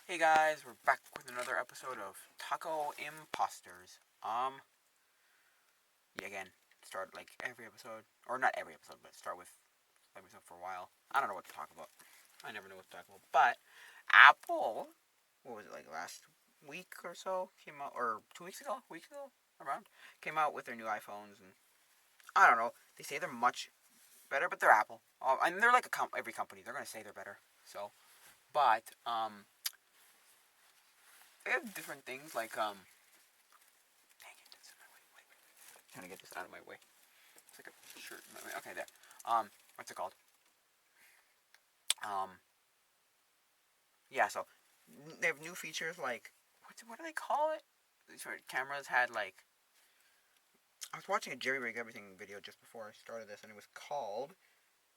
Hey guys, we're back with another episode of Tacoimposters. Again, start like every episode, or not every episode, but start with episode for a while. I don't know what to talk about. I never know what to talk about. But Apple, what was it like last week or so? Came out, or 2 weeks ago, around, came out with their new iPhones, and I don't know. They say they're much better, but they're Apple. And they're like every company. They're gonna say they're better. So, but they have different things like dang it, that's in my way. Wait. I'm trying to get this out of my way. It's like a shirt in my way. Okay, there. What's it called? Um, yeah. So they have new features like what do they call it? These cameras had like I was watching a Jerry Rig Everything video just before I started this, and it was called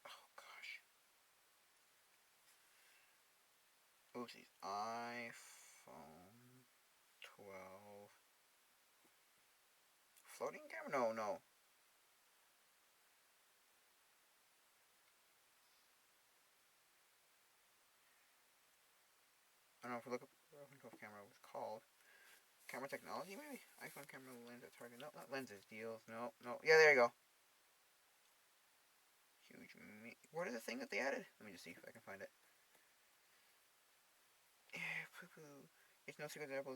oh gosh, oopsies, iPhone 12 floating camera. No. I don't know if we look up iPhone 12 camera was called. Camera technology, maybe? iPhone camera lens at target. No, not lenses. Deals. No. Yeah, there you go. Huge. What is the thing that they added? Let me just see if I can find it. It's no secret that Apple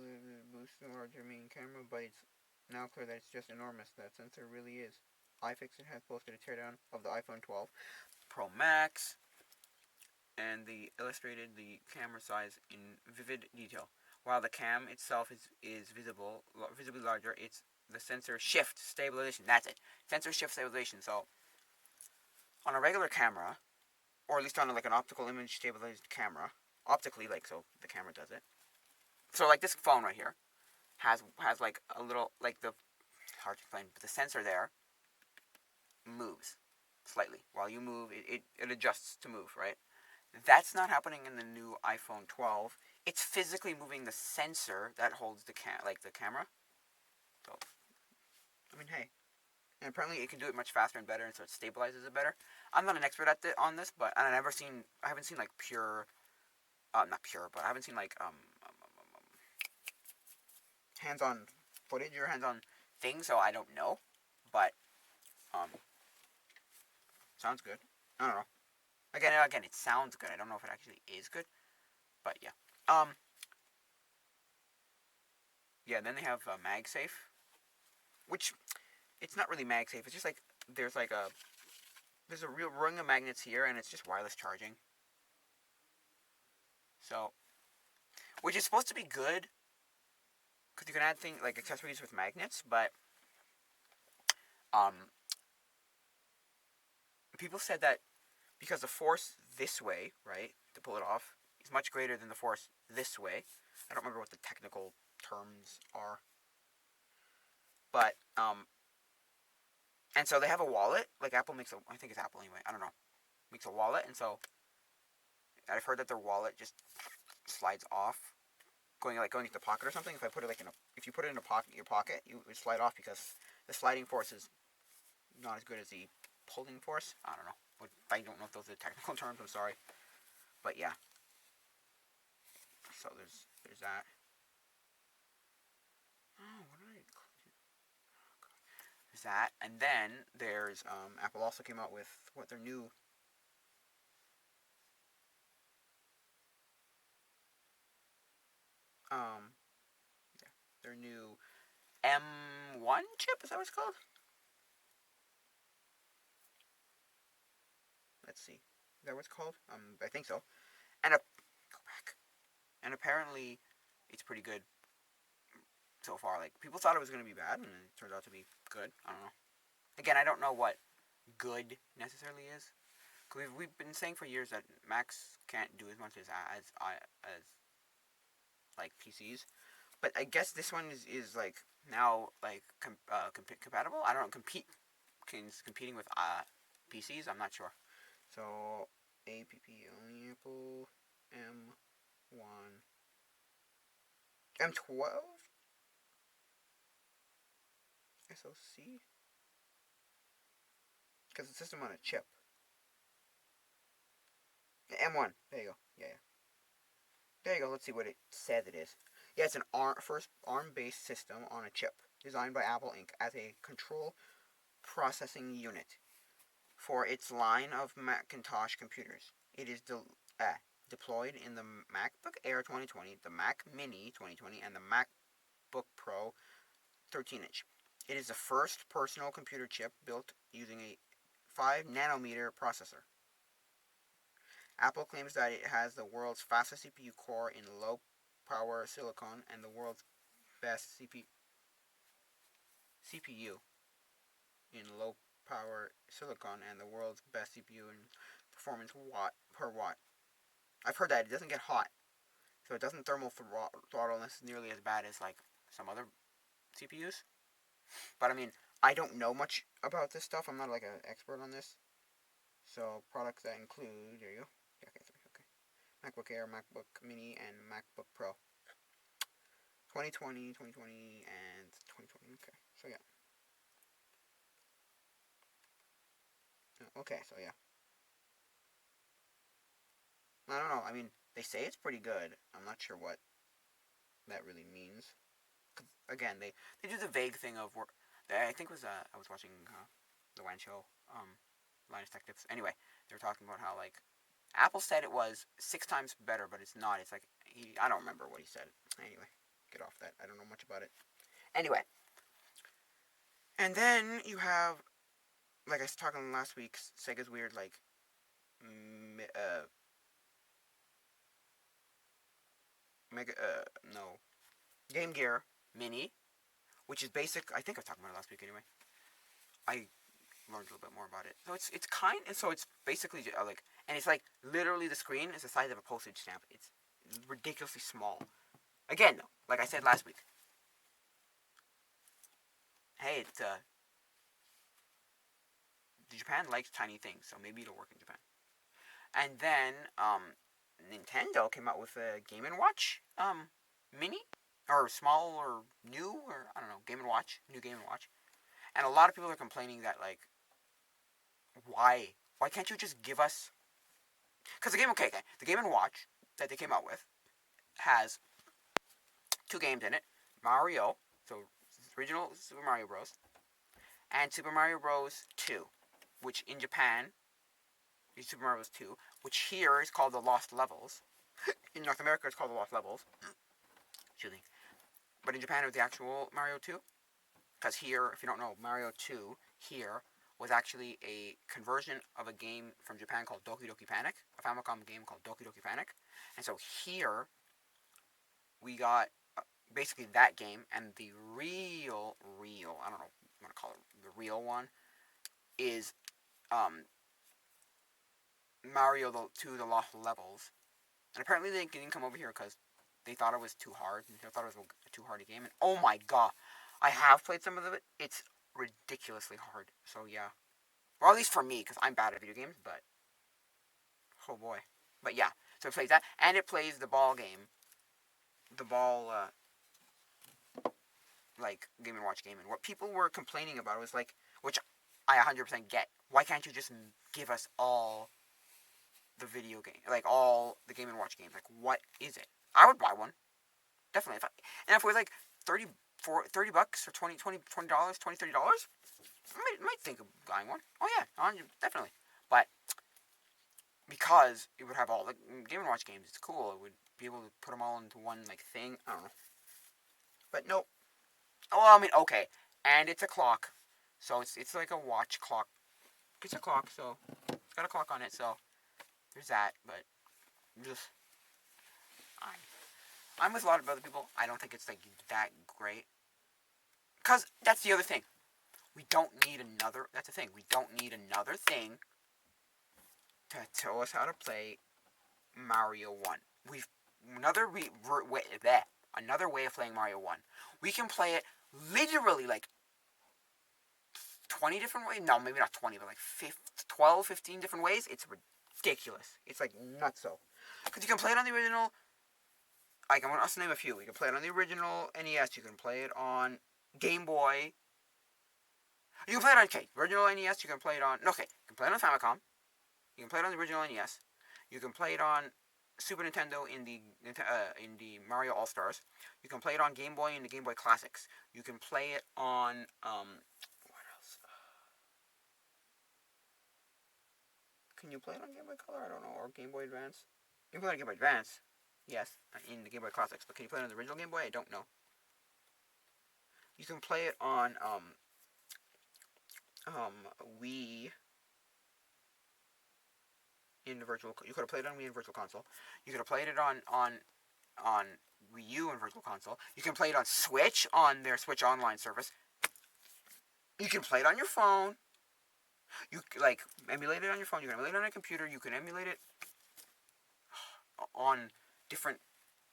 boosts the larger main camera, but it's now clear that it's just enormous. That sensor really is. iFixit has posted a teardown of the iPhone 12 Pro Max, and they illustrated the camera size in vivid detail. While the cam itself is visibly larger, it's the sensor shift stabilization. That's it. Sensor shift stabilization. So on a regular camera, or at least on like an optical image stabilized camera, optically, like so the camera does it. So like this phone right here has like a little like the hard to explain, but the sensor there moves slightly. While you move, it adjusts to move, right? That's not happening in the new iPhone 12. It's physically moving the sensor that holds the camera. So I mean, hey, and apparently it can do it much faster and better, and so it stabilizes it better. I'm not an expert on this, but I haven't seen like pure, not pure, but I haven't seen like hands-on footage or hands-on things, so I don't know. But um, sounds good. I don't know. Again, it sounds good. I don't know if it actually is good, but yeah. Um, yeah. Then they have MagSafe, which it's not really MagSafe. It's just like there's like a there's a real ring of magnets here, and it's just wireless charging. So, which is supposed to be good because you can add things like accessories with magnets, but um, people said that because the force this way, right, to pull it off, is much greater than the force this way. I don't remember what the technical terms are, but and so they have a wallet. Like Apple makes a, I think it's Apple anyway. I don't know, makes a wallet, and so I've heard that their wallet just slides off, going into the pocket or something. If I put it like if you put it in your pocket, you would slide off because the sliding force is not as good as the pulling force. I don't know. I don't know if those are technical terms. I'm sorry, but yeah. So there's that. Oh, what did I? There's that, and then there's Apple also came out with what their new um yeah, their new M1 chip. Is that what it's called? Let's see. Is that what it's called? I think so. And go back. And apparently, it's pretty good so far. Like people thought it was gonna be bad, and it turned out to be good. I don't know. Again, I don't know what good necessarily is. Cause we've been saying for years that Macs can't do as much as like PCs, but I guess this one is like now like compatible. I don't know, competing with PCs. I'm not sure. So app only Apple M1 M12 SoC because it's system on a chip. M1. There you go. Yeah. There you go. Let's see what it says it is. Yeah, it's an first ARM-based system on a chip designed by Apple Inc. as a control processing unit for its line of Macintosh computers. It is deployed in the MacBook Air 2020, the Mac Mini 2020, and the MacBook Pro 13-inch. It is the first personal computer chip built using a 5 nanometer processor. Apple claims that it has the world's fastest CPU core in low power silicon and the world's best CPU in low power silicon and the world's best CPU in performance watt per watt. I've heard that it doesn't get hot, so it doesn't thermal throttle nearly as bad as like some other CPUs. But I mean, I don't know much about this stuff. I'm not like an expert on this. So products that include, there you go. Yeah, okay. MacBook Air, MacBook Mini, and MacBook Pro. 2020, 2020, and 2020. Okay, so yeah. Okay, so yeah. I don't know. I mean, they say it's pretty good. I'm not sure what that really means. 'Cause, again, they do the vague thing of work. I think it was I was watching the Wan show, Linus Tech Tips. Anyway, they were talking about how like Apple said it was 6 times better, but it's not. It's like I don't remember what he said. Anyway, get off that. I don't know much about it. Anyway, and then you have, like I was talking last week, Sega's weird like mega no Game Gear Mini, which is basic. I think I was talking about it last week anyway. I learned a little bit more about it. So it's basically like, and it's like literally the screen is the size of a postage stamp. It's ridiculously small. Again, though, like I said last week, hey, Japan likes tiny things, so maybe it'll work in Japan. And then Nintendo came out with a Game and Watch Mini, or small, or new, or I don't know, Game and Watch, new Game and Watch. And a lot of people are complaining that like, why can't you just give us? Because the Game and Watch that they came out with has 2 games in it: Mario, so original Super Mario Bros., and Super Mario Bros. 2, which in Japan is Super Mario Bros. 2, which here is called the Lost Levels. In North America, it's called the Lost Levels. Excuse me. But in Japan, it was the actual Mario 2. Because here, if you don't know, Mario 2 here was actually a conversion of a game from Japan called Doki Doki Panic, a Famicom game called Doki Doki Panic. And so here, we got basically that game, and the real, I don't know what you want to call it, the real one, is Mario 2, The Lost Levels. And apparently they didn't come over here because they thought it was too hard. They thought it was a too hard a game. And oh my god, I have played some of it. It's ridiculously hard. So yeah. Or at least for me, because I'm bad at video games, but oh boy. But yeah, so it plays that, and it plays the ball game. The ball, like, Game & Watch game. And what people were complaining about was like, which I 100% get. Why can't you just give us all the video game, like all the Game & Watch games? Like, what is it? I would buy one. Definitely. And if it was like $30 or $20, $30, I might think of buying one. Oh yeah, definitely. But because it would have all the Game & Watch games, it's cool. It would be able to put them all into one like thing. I don't know. But no. Well, I mean, okay. And it's a clock. So it's like a watch clock. It's a clock, so it's got a clock on it, so there's that. But just I'm with a lot of other people. I don't think it's like that great. Because that's the other thing. We don't need another. That's the thing. We don't need another thing to tell us how to play Mario 1. We've another way of playing Mario 1. We can play it literally like 20 different ways. No, maybe not 20, but like 12, 15 different ways. It's ridiculous. It's like nutso. Because you can play it on the original. I'm going to name a few. You can play it on the original NES. You can play it on Game Boy. You can play it on, original NES. You can play it on, you can play it on Famicom. You can play it on the original NES. You can play it on Super Nintendo in the Mario All Stars. You can play it on Game Boy in the Game Boy Classics. You can play it on what else? Can you play it on Game Boy Color? I don't know, or Game Boy Advance. You can play it on Game Boy Advance. Yes, in the Game Boy Classics. But can you play it on the original Game Boy? I don't know. You can play it on Wii in the virtual. You could have played it on Wii in Virtual Console. You could have played it on Wii U in Virtual Console. You can play it on Switch on their Switch Online service. You can play it on your phone. You like emulate it on your phone. You can emulate it on a computer. You can emulate it on different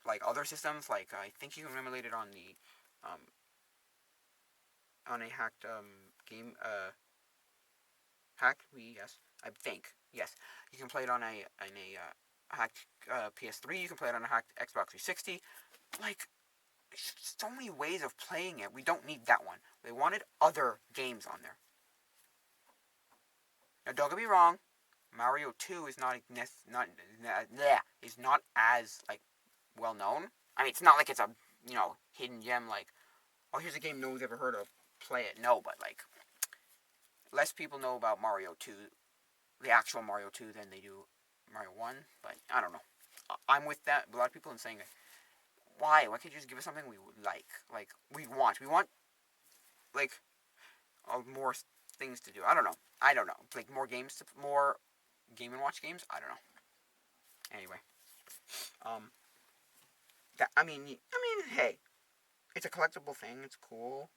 like other systems. Like I think you can emulate it on the on a hacked game hacked Wii. Yes, I think yes. You can play it on a hacked PS3. You can play it on a hacked Xbox 360. Like so many ways of playing it. We don't need that one. They wanted other games on there. Now, don't get me wrong. Mario 2 is is not as like well known. I mean, it's not like it's a hidden gem. Like, oh, here's a game no one's ever heard of. Play it. No, but like less people know about Mario 2, the actual Mario 2, than they do Mario 1. But I don't know. I'm with that. A lot of people are saying, why? Why can't you just give us something we like? Like we want. We want like more things to do. I don't know. Like more games more Game and Watch games. I don't know. Anyway, hey, it's a collectible thing. It's cool.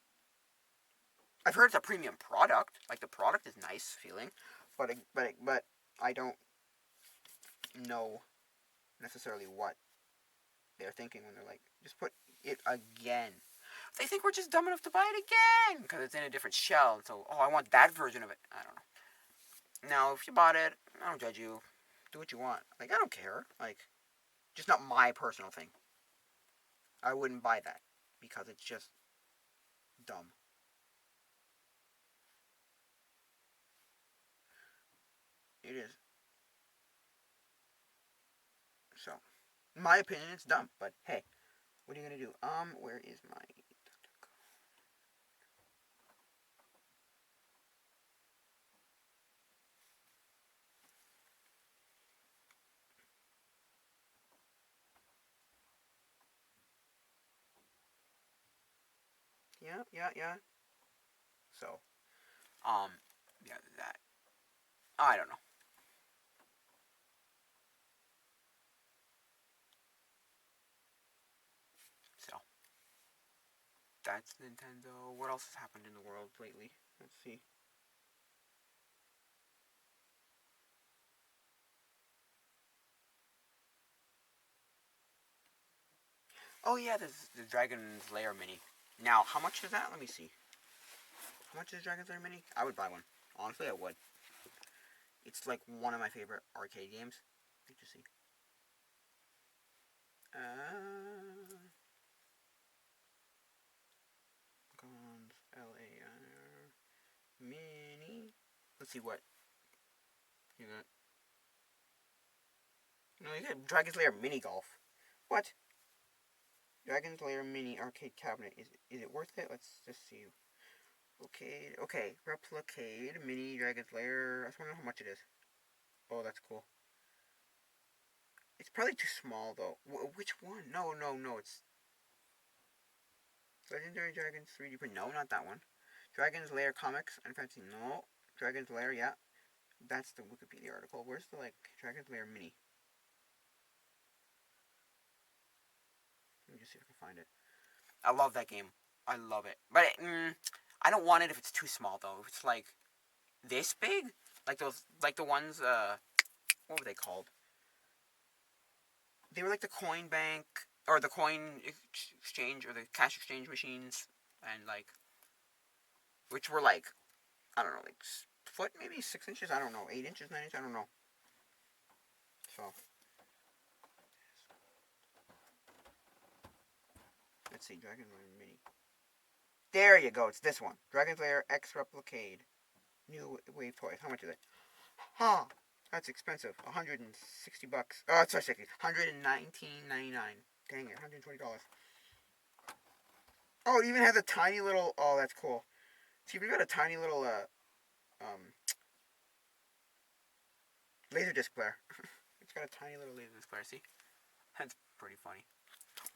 I've heard it's a premium product. Like the product is nice feeling, but I don't know necessarily what they're thinking when they're like, just put it again. They think we're just dumb enough to buy it again because it's in a different shell. So, I want that version of it. I don't know. Now, if you bought it, I don't judge you. Do what you want. Like, I don't care. Like, just not my personal thing. I wouldn't buy that because it's just dumb. It is. So, in my opinion, it's dumb. But hey, what are you gonna do? Where is my? Yeah. So, yeah, that. I don't know. So, that's Nintendo. What else has happened in the world lately? Let's see. Oh yeah, the Dragon's Lair mini. Now, how much is that? Let me see. How much is Dragon's Lair mini? I would buy one. Honestly, I would. It's like one of my favorite arcade games. Let's just see. Cons LAR mini. Let's see what you got. No, you got Dragon's Lair mini golf. What? Dragon's Lair mini arcade cabinet. Is it worth it? Let's just see. Okay. Replicate mini Dragon's Lair. I just want to know how much it is. Oh, that's cool. It's probably too small though. Which one? No. It's Legendary Dragons 3D print. No, not that one. Dragon's Lair comics and fancy. No. Dragon's Lair. Yeah, that's the Wikipedia article. Where's the Dragon's Lair mini? Let me just see if I can find it. I love that game. I love it, but I don't want it if it's too small though. If it's like this big, like the ones. What were they called? They were like the coin bank or the coin exchange or the cash exchange machines, and which were I don't know, foot maybe 6 inches. I don't know, 8 inches, 9 inches. I don't know. So let's see, Dragon's Lair mini. There you go. It's this one. Dragon's Lair X Replicade. New Wave Toys. How much is it? Huh. That's expensive. $160. Oh, sorry, $119.99. Dang it, $120. Oh, it even has a tiny little. Oh, that's cool. See, we got a tiny little um laser disc player. It's got a tiny little laser disc player. See, that's pretty funny.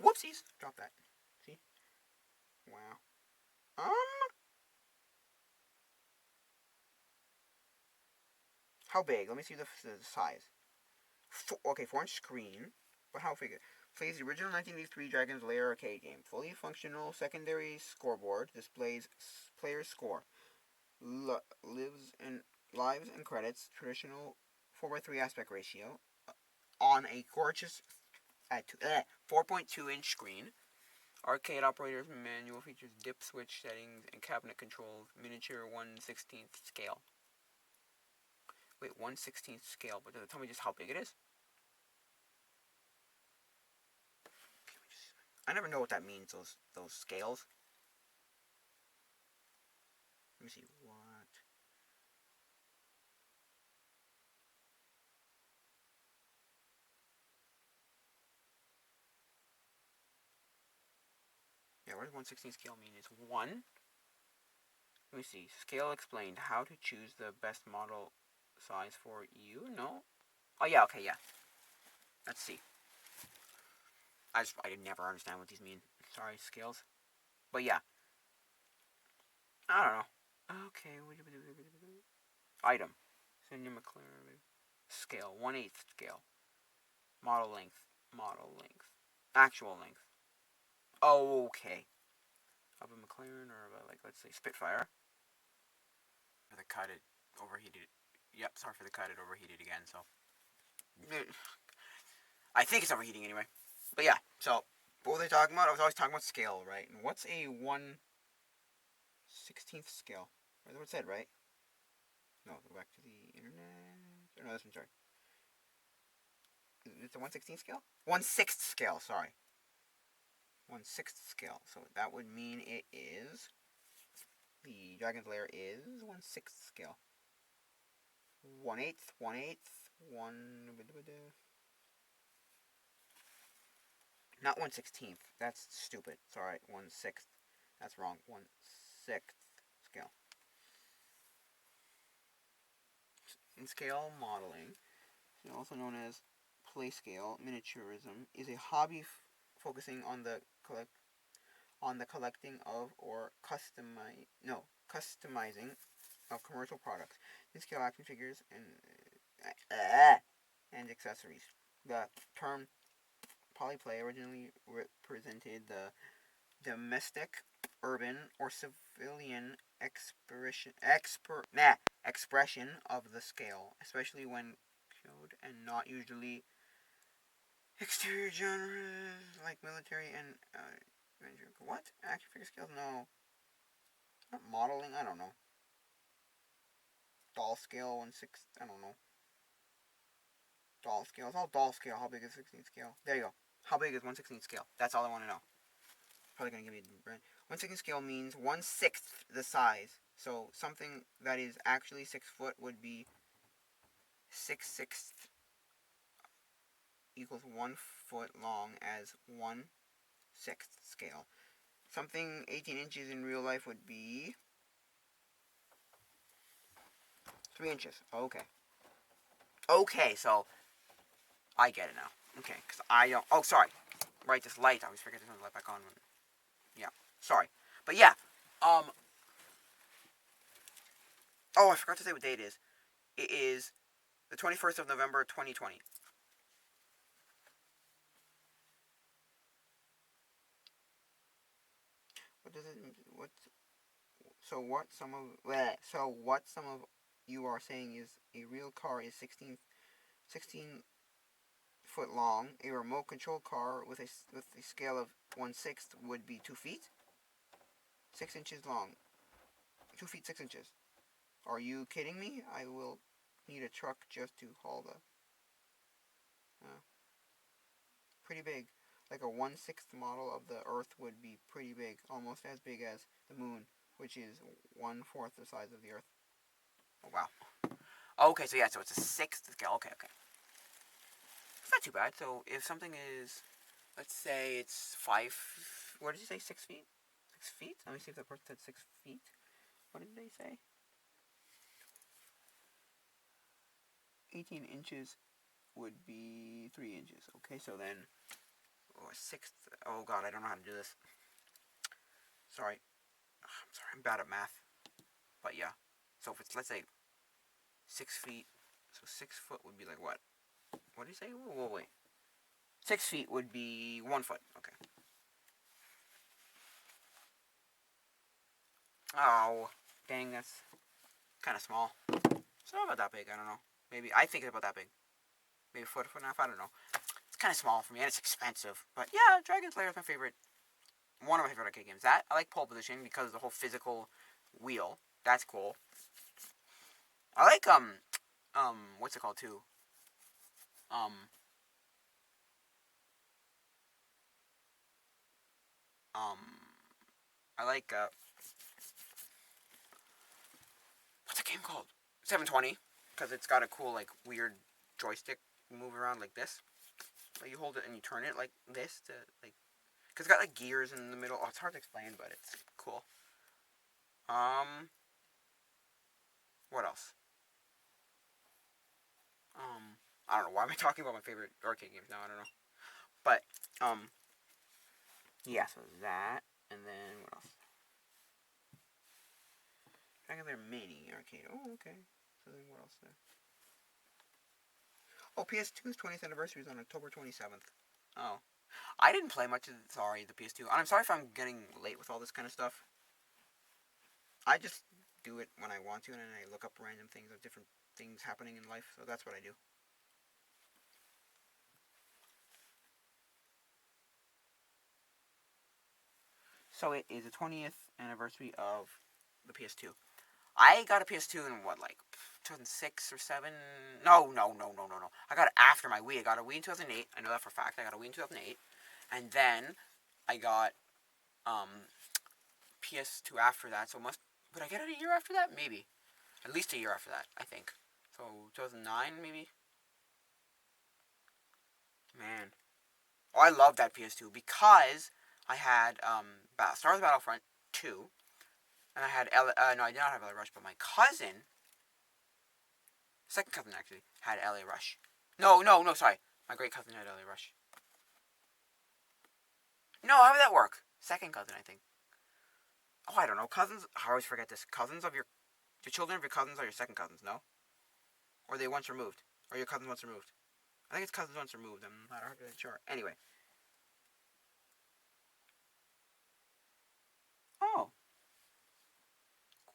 Whoopsies! Drop that. See? Wow. How big? Let me see the size. Okay, 4-inch screen. But how big? Plays the original 1983 Dragon's Lair arcade game. Fully functional secondary scoreboard displays player's score. Lives and credits. Traditional 4:3 aspect ratio. On a gorgeous 4.2-inch screen. Arcade operator manual features dip switch settings and cabinet controls. Miniature 1/16th scale. Wait, 1/16th scale, but does it tell me just how big it is? I never know what that means, those scales. Let me see, what? Yeah, what does 1/16 scale mean? It's 1. Let me see. Scale explained. How to choose the best model size for you? No? Oh, yeah, okay, yeah. Let's see. I never understand what these mean. Sorry, scales. But yeah. I don't know. Okay. Item. Cindy McLaren. Scale. 1/8 scale. Model length. Model length. Actual length. Oh, okay. Of a McLaren or of a, like, let's say, Spitfire. For the cut, it overheated. Yep, sorry for the cut, it overheated again, so. I think it's overheating anyway. But yeah, so, what were they talking about? I was always talking about scale, right? And what's a 1/16th scale? That's what it said, right? No, go back to the internet. Oh, no, this one's sorry. It's a 1/16th scale? 1/6th scale, sorry. 1/6th scale. So that would mean it is. The Dragon's Lair is 1/6th scale. 1/8th, 1/8th, 1. Not 1/16th. That's stupid. It's alright. 1/6th. That's wrong. 1/6th scale. In scale modeling, also known as play scale miniaturism, is a hobby focusing on the collecting of or customizing of commercial products, in scale action figures and accessories. The term polyplay originally represented the domestic, urban, or civilian expression of the scale, especially when showed and not usually exterior genres like military and what? Action figure scales? No. Not modeling? I don't know. Doll scale 1/6. I don't know. Doll scale. It's all doll scale. How big is 16th scale? There you go. How big is 1/16th scale? That's all I want to know. Probably gonna give me a brand. 1/16 scale means 1/6 the size. So something that is actually 6 foot would be 6/6 equals 1 foot long as 1/6 scale. Something 18 inches in real life would be 3 inches. Okay. Okay, so I get it now. Okay, because I don't. Oh, sorry. Right, this light. I always forget to turn the light back on. Yeah. Sorry, but yeah. Oh, I forgot to say what day it is. It is the 21st of November, 2020. What does it? What? What some of you are saying is a real car is 16 foot long. A remote control car with a scale of 1/6 would be 2 feet, 6 inches long. 2 feet 6 inches. Are you kidding me? I will need a truck just to haul the. Pretty big. Like a 1/6 model of the Earth would be pretty big, almost as big as the Moon, which is 1/4 the size of the Earth. Oh wow. Okay, so yeah, so it's a sixth scale. Okay, okay. It's not too bad. So if something is, let's say it's 5, what did you say, 6 feet? 6 feet? Let me see if the person said 6 feet. What did they say? 18 inches would be 3 inches. Okay, so then, oh, a sixth. Oh god, I don't know how to do this. Sorry. I'm sorry, I'm bad at math. But yeah. So if it's, let's say, 6 feet, so 6 foot would be like what? What did you say? Whoa, wait. 6 feet would be 1 foot. Okay. Oh, dang, that's kind of small. It's not about that big, I don't know. Maybe, I think it's about that big. Maybe a foot and a half, I don't know. It's kind of small for me, and it's expensive. But yeah, Dragon Slayer is my favorite, one of my favorite arcade games. That, I like Pole Position because of the whole physical wheel. That's cool. I like, what's it called too? Um, um, I like, what's the game called? 720, because it's got a cool, like, weird joystick move around like this. Like, you hold it and you turn it like this to, like, because it's got, like, gears in the middle. Oh, it's hard to explain, but it's cool. What else? I don't know. Why am I talking about my favorite arcade games now? I don't know. But, yeah, so that, and then what else? Dragon Lair Mini Arcade. Oh, okay. So then what else there? Oh, PS2's 20th anniversary is on October 27th. Oh. I didn't play much of, sorry, the PS2. And I'm sorry if I'm getting late with all this kind of stuff. I just do it when I want to, and then I look up random things of different things happening in life, so that's what I do. So it is the 20th anniversary of the PS2. I got a PS2 in what, like 2006 or 7? No. I got it after my Wii. I got a Wii in 2008. I know that for a fact. I got a Wii in 2008. And then I got PS2 after that. So would I get it a year after that? Maybe. At least a year after that, I think. So 2009 maybe? Man. Oh, I love that PS2 because I had Star Wars Battlefront 2. And I had no, I did not have LA Rush, but my cousin, second cousin actually, had LA Rush. No, sorry. My great cousin had LA Rush. No, how would that work? Second cousin, I think. Oh, I don't know. Cousins, I always forget this. Cousins of the children of your cousins are your second cousins, no? Or are they once removed? Or your cousins once removed? I think it's cousins once removed. I'm not 100% sure. Anyway. Oh,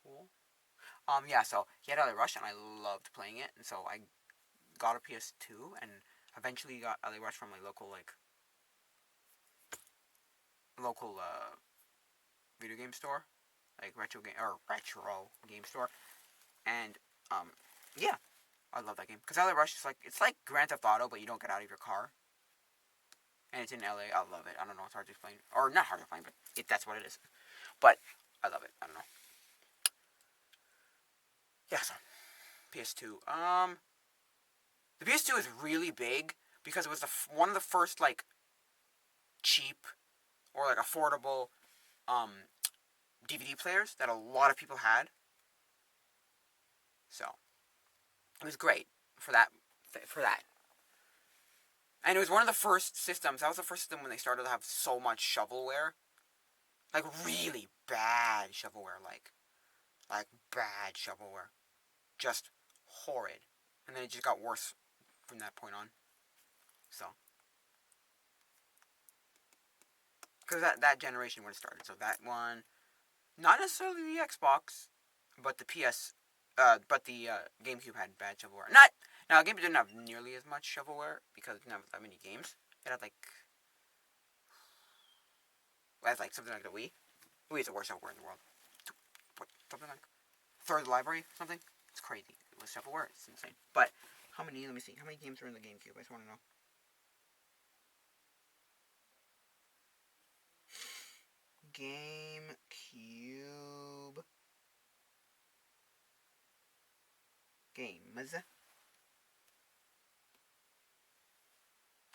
cool. Yeah, so he had LA Rush, and I loved playing it, and so I got a PS2, and eventually got LA Rush from my local video game store, like retro game store, and yeah, I love that game because LA Rush is like, it's like Grand Theft Auto, but you don't get out of your car, and it's in LA. I love it. I don't know, it's hard to explain, or not hard to explain, but that's what it is. But I love it. I don't know. Yeah, so PS2. The PS2 is really big because it was one of the first like cheap or like affordable um DVD players that a lot of people had. So it was great for that. For that, and it was one of the first systems. That was the first system when they started to have so much shovelware, like really bad shovelware, like bad shovelware, just horrid. And then it just got worse from that point on. So, because that generation when it started. So that one, not necessarily the Xbox, but the but the GameCube had bad shovelware. Not now, GameCube didn't have nearly as much shovelware because it didn't have that many games. It had something like the Wii. Wii is the worst shovelware in the world. What, something like third library, something. It's crazy. With shovelware, it's insane. But how many? Let me see. How many games are in the GameCube? I just want to know. GameCube. games.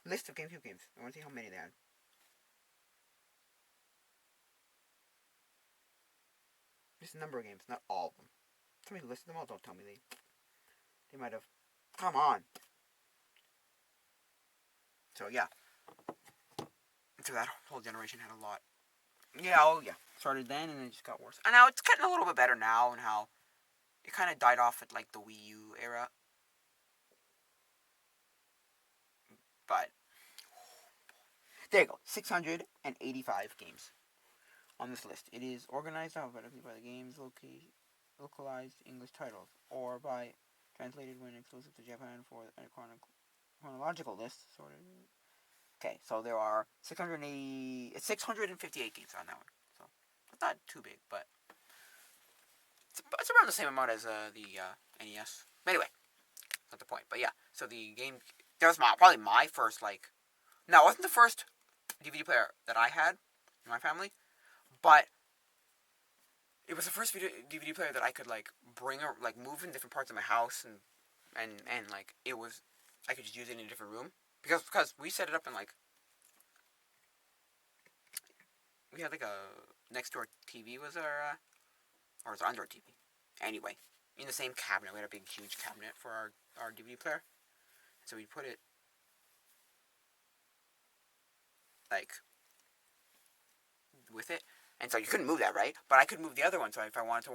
List of GameCube games. I want to see how many they had. Just a number of games, not all of them. Somebody listed them all. Don't tell me they might have. Come on. So yeah. So that whole generation had a lot. Yeah, oh yeah. Started then and then it just got worse. And now it's getting a little bit better now, and how it kind of died off at like the Wii U era. But there you go. 685 games on this list. It is organized alphabetically by the game's localized English titles, or by translated when exclusive to Japan for a chronological list. Sort of. Okay, so there are 658 games on that one. So it's not too big, but it's around the same amount as the NES. But anyway, that's not the point. But yeah, so the game, that was probably my first, like, no, it wasn't the first DVD player that I had in my family, but it was the first DVD player that I could, like, move in different parts of my house, and like, it was, I could just use it in a different room, because we set it up in, like, we had, like, a next door TV was our, or it was under our TV. Anyway, in the same cabinet, we had a big, huge cabinet for our DVD player, so we put it, like, with it, and so you couldn't move that, right? But I could move the other one, so if I wanted to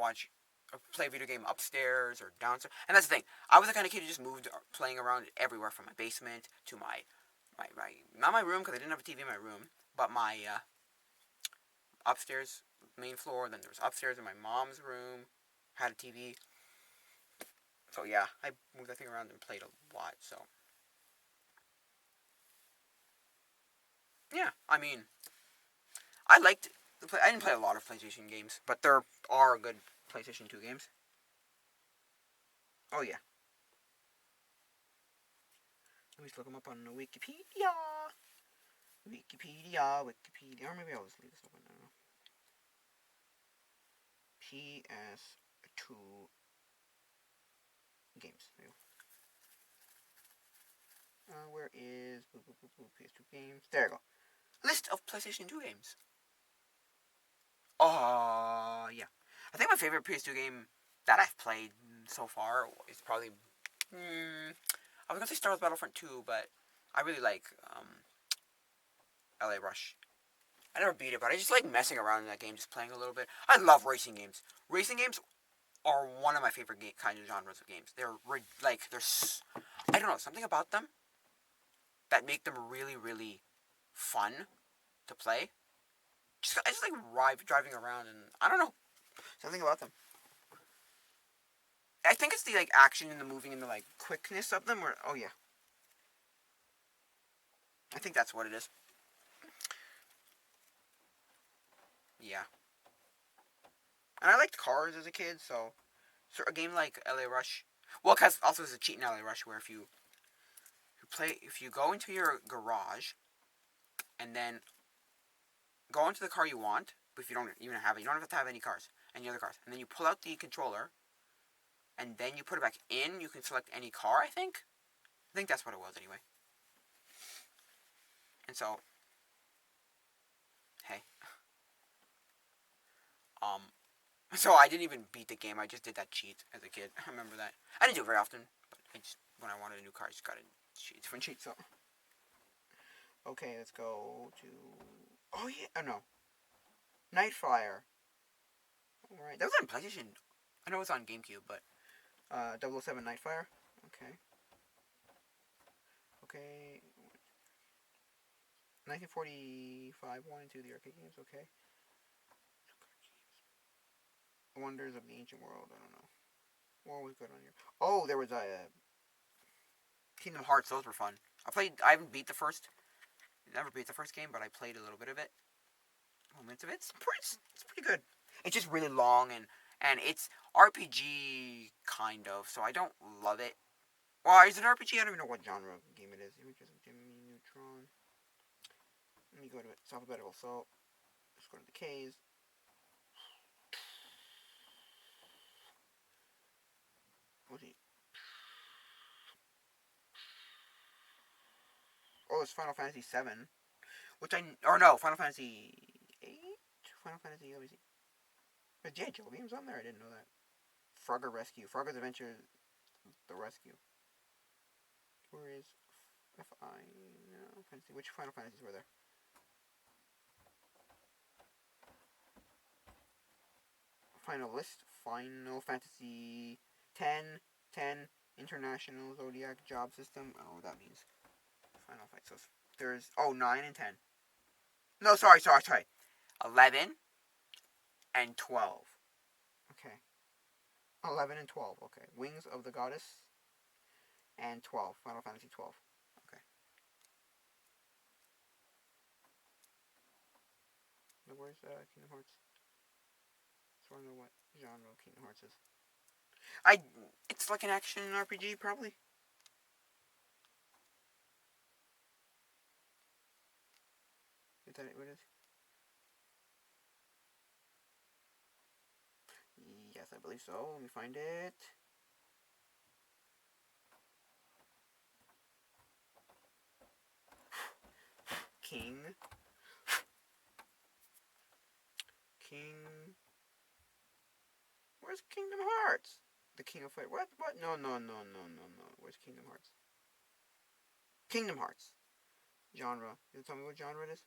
play a video game upstairs or downstairs, and that's the thing, I was the kind of kid who just moved playing around everywhere, from my basement to my not my room, because I didn't have a TV in my room, but my upstairs main floor. Then there was upstairs in my mom's room, had a TV. So yeah, I moved that thing around and played a lot. So yeah, I mean, I liked I didn't play a lot of PlayStation games, but there are good PlayStation 2 games. Oh yeah. Let me just look them up on Wikipedia. Wikipedia. Or maybe I'll just leave this open. I don't know. PS2 games. There you go. Where is PS2 games? There you go. List of PlayStation 2 games. Yeah. I think my favorite PS2 game that I've played so far is probably, I was gonna say Star Wars Battlefront 2, but I really like LA Rush. I never beat it, but I just like messing around in that game, just playing a little bit. I love racing games. Racing games are one of my favorite kind of genres of games. They're I don't know, something about them that make them really, really fun to play. I just like driving around, and I don't know, something about them. I think it's the like action and the moving and the like quickness of them. Or oh yeah, I think that's what it is. Yeah, and I liked cars as a kid, so a game like LA Rush. Well, because also there's a cheat in LA Rush where if you go into your garage and then go into the car you want, but if you don't even have it, you don't have to have any other cars, and then you pull out the controller, and then you put it back in. You can select any car. I think that's what it was anyway. And so, hey, so I didn't even beat the game. I just did that cheat as a kid. I remember that. I didn't do it very often, but when I wanted a new car, I just got a different cheat. So, okay, let's go to. Oh yeah, oh no, Nightfire. All right, that was on PlayStation. I know it was on GameCube, but 007 Nightfire. Okay. Okay. 1945 1 and 2, the arcade games. Okay. Wonders of the Ancient World. I don't know. What was good on here? Oh, there was a Kingdom Hearts. Those were fun. I haven't beat the first. Never beat the first game, but I played a little bit of it. Moments of it. It's pretty good. It's just really long, and it's RPG kind of, so I don't love it. Well, is it RPG? I don't even know what genre of game it is. Images of Jimmy Neutron. Let me go to it. It's alphabetical. So let's go to the K's. What's he? Oh, it's Final Fantasy 7, or no, Final Fantasy 8, Final Fantasy. Let me see. There's J. Joe games on there. I didn't know that. Frogger Rescue, Frogger's Adventure, the Rescue. Where is FI? No, Fantasy. Which Final Fantasies were there? Final list. Final Fantasy 10, 10, International Zodiac Job System. I don't know what that means. Final Fight. So there's 9 and 10. No, sorry. 11 and 12. Okay. 11 and 12. Okay. Wings of the Goddess and 12. Final Fantasy 12. Okay. Where's Kingdom Hearts? I want to know what genre Kingdom Hearts is. It's like an action RPG, probably. Is that what it is? Yes, I believe so. Let me find it. King. Where's Kingdom Hearts? The King of Fire. What? No. Where's Kingdom Hearts? Kingdom Hearts. Genre. You tell me what genre it is?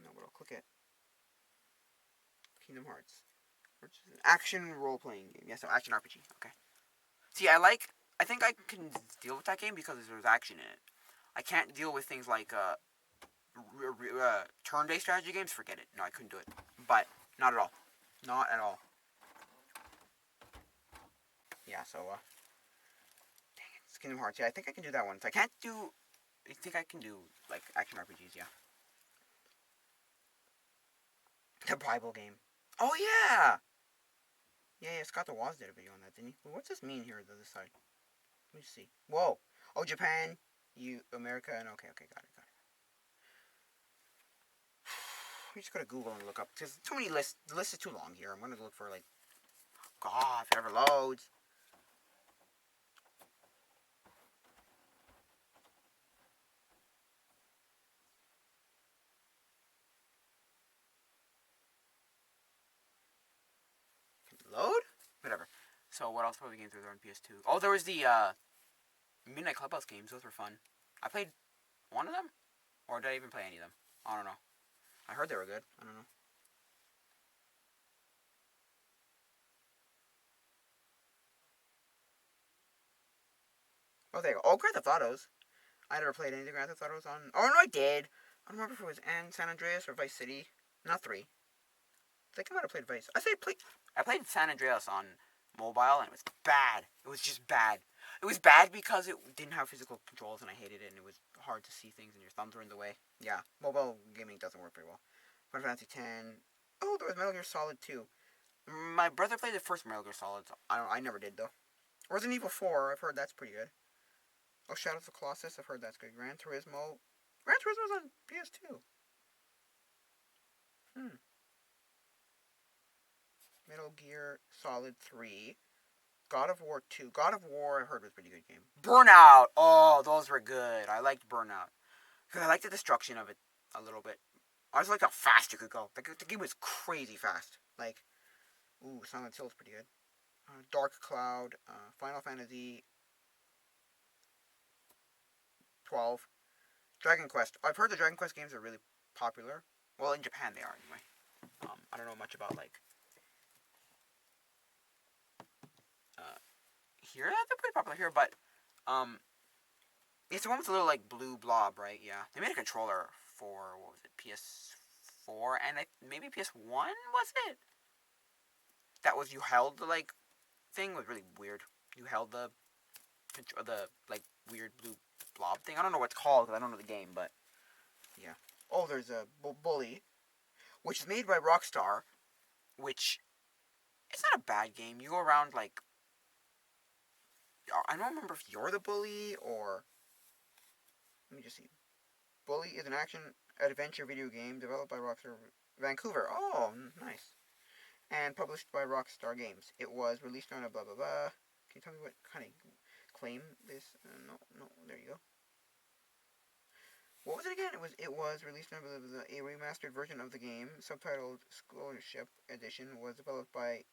No, but I'll click it. Kingdom Hearts. Which is an action role-playing game. Yeah, so action RPG. Okay. See, I think I can deal with that game because there's action in it. I can't deal with things like turn-based strategy games. Forget it. No, I couldn't do it. But not at all. Not at all. Yeah, so dang it, it's Kingdom Hearts. Yeah, I think I can do that one. So I think I can do like action RPGs. Yeah. The Bible game. Oh yeah. Yeah, Scott the Woz did a video on that, didn't he? Well, what's this mean here on the other side? Let me see. Whoa. Oh, Japan, America, and okay, got it. We just go to Google and look up, because too many lists. The list is too long here. I'm going to look for, like, God, if it ever loads. Can it load? Whatever. So, what else were the games there on PS2? Oh, there was the, Midnight Clubhouse games. Those were fun. I played one of them? Or did I even play any of them? I don't know. I heard they were good. I don't know. Oh, there you go. Oh, Grand Theft Autos. I never played any of the Grand Theft Autos on... Oh, no, I did. I don't remember if it was San Andreas or Vice City. Not 3. I think I might have played Vice. I played San Andreas on mobile, and it was bad. It was just bad. It was bad because it didn't have physical controls, and I hated it, and it was hard to see things, and your thumbs were in the way. Yeah, mobile gaming doesn't work very well. Final Fantasy 10. Oh, there was Metal Gear Solid 2. My brother played the first Metal Gear Solid. I never did, though. Resident Evil 4, I've heard that's pretty good. Oh, Shadows of the Colossus, I've heard that's good. Gran Turismo's on PS2. Metal Gear Solid 3. God of War 2. God of War, I heard was a pretty good game. Burnout! Oh, those were good. I liked Burnout. Because I liked the destruction of it a little bit. I just liked how fast you could go. The game was crazy fast. Like, Silent Hill's pretty good. Dark Cloud, Final Fantasy 12. Dragon Quest. I've heard the Dragon Quest games are really popular. Well, in Japan they are, anyway. I don't know much about, like, here. They're pretty popular here, but, it's the one with the little, like, blue blob, right? Yeah. They made a controller for, what was it, PS4, and maybe PS1, was it? That was, you held the, like, thing. It was really weird. You held the, like, weird blue blob thing. I don't know what it's called, because I don't know the game, but, yeah. Oh, there's a Bully, which is made by Rockstar, which, it's not a bad game. You go around, like, I don't remember if you're the bully, or, let me just see. Bully is an action-adventure video game developed by Rockstar Vancouver. Oh, nice. And published by Rockstar Games. It was released on a blah blah blah. Can you tell me what kind of claim this? No, there you go. again. It was released on a remastered version of the game, subtitled Scholarship Edition, was developed by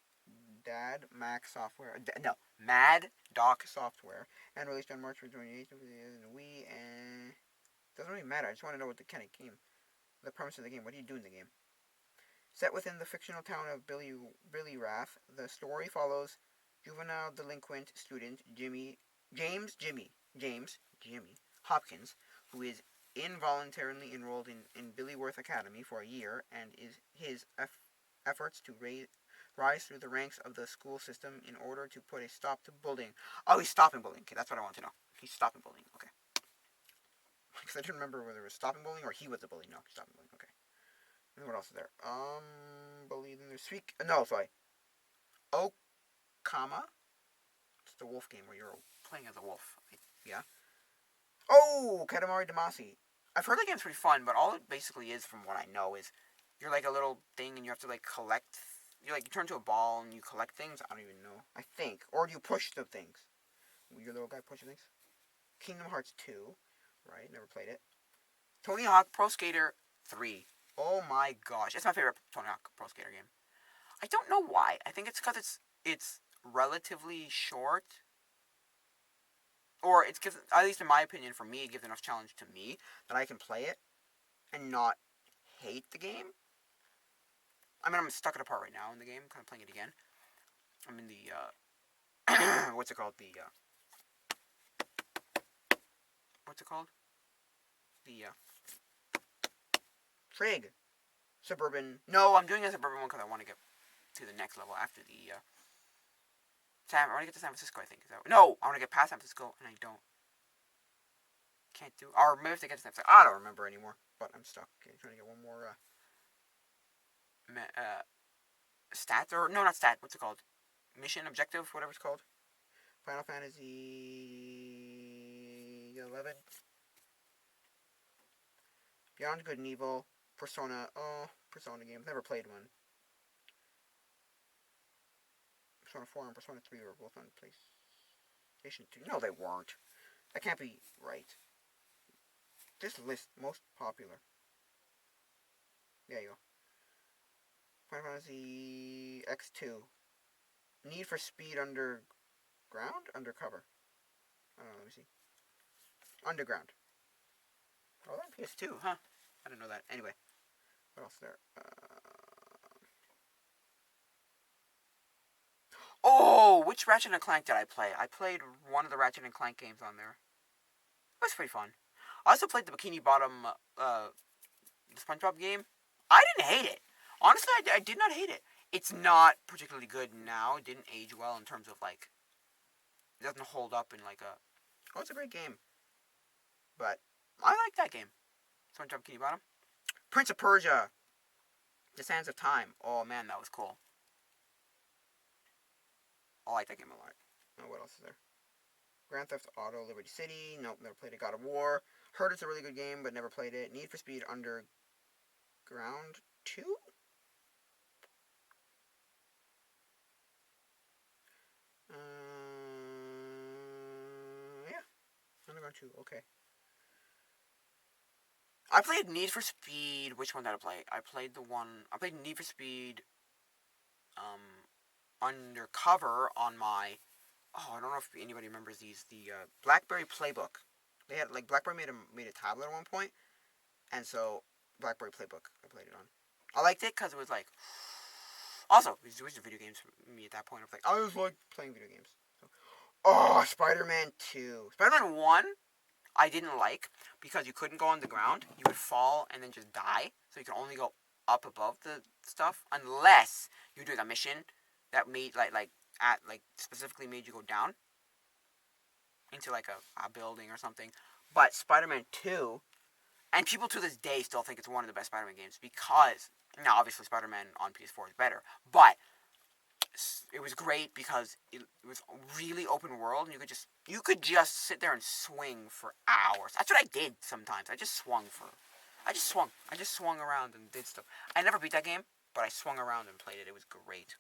Dad Mac Software. No, Mad Doc Software, and released on March 28th of the Wii. And doesn't really matter. I just want to know what the kind of game, the premise of the game. What do you do in the game? Set within the fictional town of Billy Rath, the story follows juvenile delinquent student James Hopkins, who is involuntarily enrolled in Billyworth Academy for a year, and his efforts to rise through the ranks of the school system in order to put a stop to bullying. Oh, he's stopping bullying. Okay, that's what I want to know. He's stopping bullying. Okay. Because I didn't remember whether it was stopping bullying or he was the bully. No, stopping bullying. Okay. And what else is there? Believing there's Speak. No, sorry. Okama. It's the wolf game where you're playing as a wolf. Yeah. Oh, Katamari Damacy. I've heard that game's pretty fun, but all it basically is, from what I know, is you're like a little thing and you have to like collect. You turn to a ball and you collect things. I don't even know. I think, or do you push the things? Your little guy pushing things. Kingdom Hearts 2, right? Never played it. Tony Hawk Pro Skater 3. Oh my gosh, it's my favorite Tony Hawk Pro Skater game. I don't know why. I think it's because it's relatively short, or it's gives, at least in my opinion, for me, it gives enough challenge to me that I can play it and not hate the game. I mean, I'm stuck at a part right now in the game, kind of playing it again. I'm in the what's it called? What's it called? The Trig Suburban. No, I'm doing a Suburban one because I want to get to the next level after the I want to get to San Francisco, I think. No, I want to get past San Francisco, and I don't. Can't do. Or maybe if they get to San Francisco, I don't remember anymore. But I'm stuck. Okay, trying to get one more stat, or no, not stat. What's it called? Mission, objective, whatever it's called. Final Fantasy 11. Beyond Good and Evil. Persona. Oh, Persona games. Never played one. Persona 4 and Persona 3 were both on PlayStation 2. No, they weren't. That can't be right. This list, most popular. There you go. Final Fantasy X2. Need for Speed Underground? Undercover. I don't know, let me see. Underground. Oh, that's PS2, huh? I didn't know that. Anyway. What else is there? Oh, which Ratchet and Clank did I play? I played one of the Ratchet and Clank games on there. It was pretty fun. I also played the Bikini Bottom, the SpongeBob game. I didn't hate it. Honestly, I did not hate it. It's not particularly good now. It didn't age well in terms of, like, it doesn't hold up in, like, a... Oh, it's a great game. But I like that game. SpongeBob Bikini Bottom. Prince of Persia. The Sands of Time. Oh, man, that was cool. I like that game a lot. Oh, what else is there? Grand Theft Auto Liberty City. Nope, never played it. God of War. Heard it's a really good game, but never played it. Need for Speed Underground 2? Yeah. Underground 2, okay. I played Need for Speed. Which one did I play? I played Need for Speed Undercover on my... Oh, I don't know if anybody remembers these. The BlackBerry Playbook. They had, like, BlackBerry made a tablet at one point, and so BlackBerry Playbook I played it on. I liked it because it was like... Also, it was video games for me at that point. I was like playing video games. So. Oh, Spider-Man 2. Spider-Man 1, I didn't like because you couldn't go on the ground. You would fall and then just die. So you could only go up above the stuff unless you did a mission that made specifically made you go down into like a building or something. But Spider-Man 2, and people to this day still think it's one of the best Spider-Man games because, now obviously Spider-Man on PS4 is better, but it was great because it was really open world and you could just sit there and swing for hours. That's what I did sometimes. I just swung around and did stuff. I never beat that game, but I swung around and played it. It was great.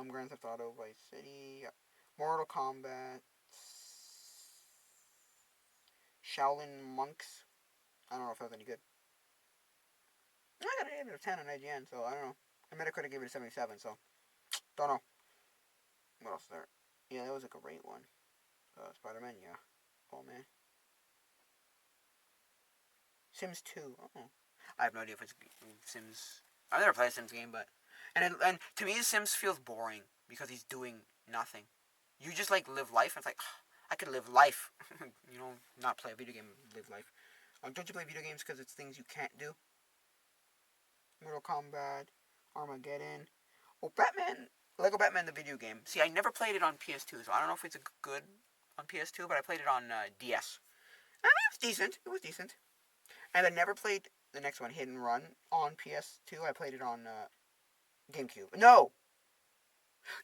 Grand Theft Auto Vice City, Mortal Kombat, Shaolin Monks. I don't know if that was any good. I got an 8 out of 10 on IGN, so I don't know. I Metacritic gave it a 77, so don't know. What else is there? Yeah, that was a great one. Spider-Man, yeah. Oh, man. Sims 2. Oh. I have no idea if it's Sims. I've never played a Sims game, but and to me, Sims feels boring because he's doing nothing. You just like live life, and it's like I could live life. Not play a video game, live life. Don't you play video games because it's things you can't do? Mortal Kombat, Armageddon. Oh, Batman. Lego Batman the video game. See, I never played it on PS2, so I don't know if it's good on PS2, but I played it on DS. I mean, it was decent. It was decent. And I never played the next one, Hit and Run, on PS2. I played it on GameCube. No!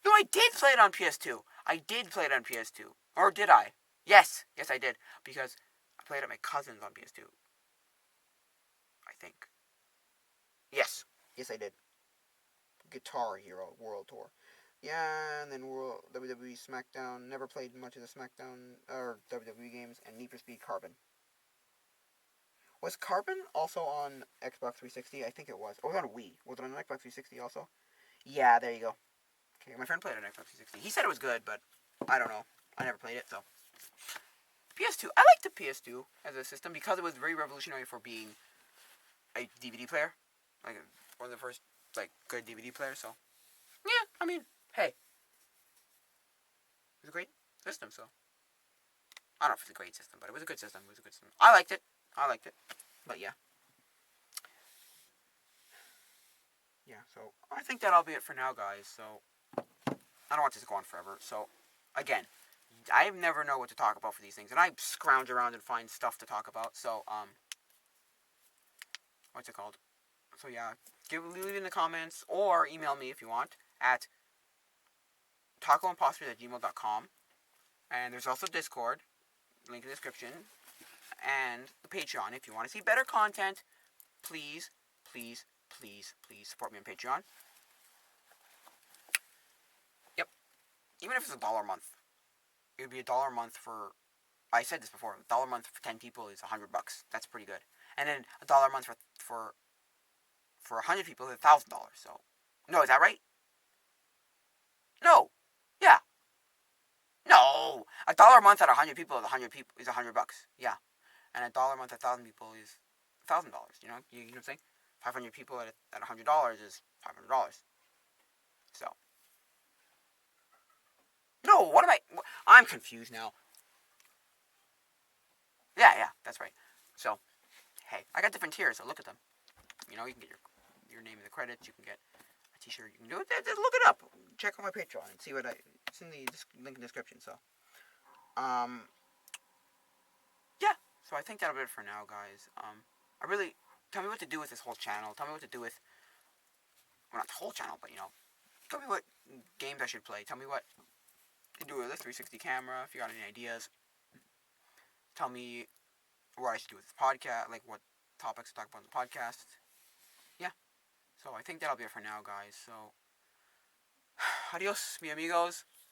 No, I did play it on PS2. I did play it on PS2. Or did I? Yes. Yes, I did. Because I played it at my cousin's on PS2. I think. Yes. Yes, I did. Guitar Hero World Tour. Yeah, and then WWE SmackDown. Never played much of the SmackDown or WWE games. And Need for Speed Carbon. Was Carbon also on Xbox 360? I think it was. Oh, it was on Wii. Was it on Xbox 360 also? Yeah, there you go. Okay, my friend played it on Xbox 360. He said it was good, but I don't know. I never played it, so. PS2. I like the PS2 as a system because it was very revolutionary for being a DVD player. Like, one of the first, good DVD players, so. Yeah, I mean, hey. It was a great system, so. I don't know if it's a great system, but it was a good system. It was a good system. I liked it. But yeah. Yeah, so I think that'll be it for now, guys. So I don't want this to go on forever. So again, I never know what to talk about for these things, and I scrounge around and find stuff to talk about. So what's it called? So yeah, leave it in the comments or email me if you want at tacoimposters@gmail.com. And there's also Discord, link in the description, and the Patreon. If you want to see better content, please support me on Patreon. Yep. Even if it's $1 a month. It would be $1 a month for, I said this before, $1 a month for 10 people is $100. That's pretty good. And then $1 a month for 100 people is $1,000. So, no, is that right? No. Yeah. No. $1 a month at 100 people is $100. Yeah. And $1 a month at 1,000 people is $1,000. You know what I'm saying? 500 people at $100 is $500. So. No, what am I? I'm confused now. Yeah, that's right. So, hey, I got different tiers, so look at them. You can get your name in the credits. You can get a T-shirt. You can do it. Just look it up. Check out my Patreon and see what it's in the link in the description. So, yeah. So I think that'll be it for now, guys. Tell me what to do with this whole channel. Tell me what to do with, well, not the whole channel, but tell me what games I should play. Tell me what to do with a 360 camera. If you got any ideas, tell me what I should do with this podcast. Like what topics to talk about in the podcast. Yeah. So I think that'll be it for now, guys. So, adios, mi amigos.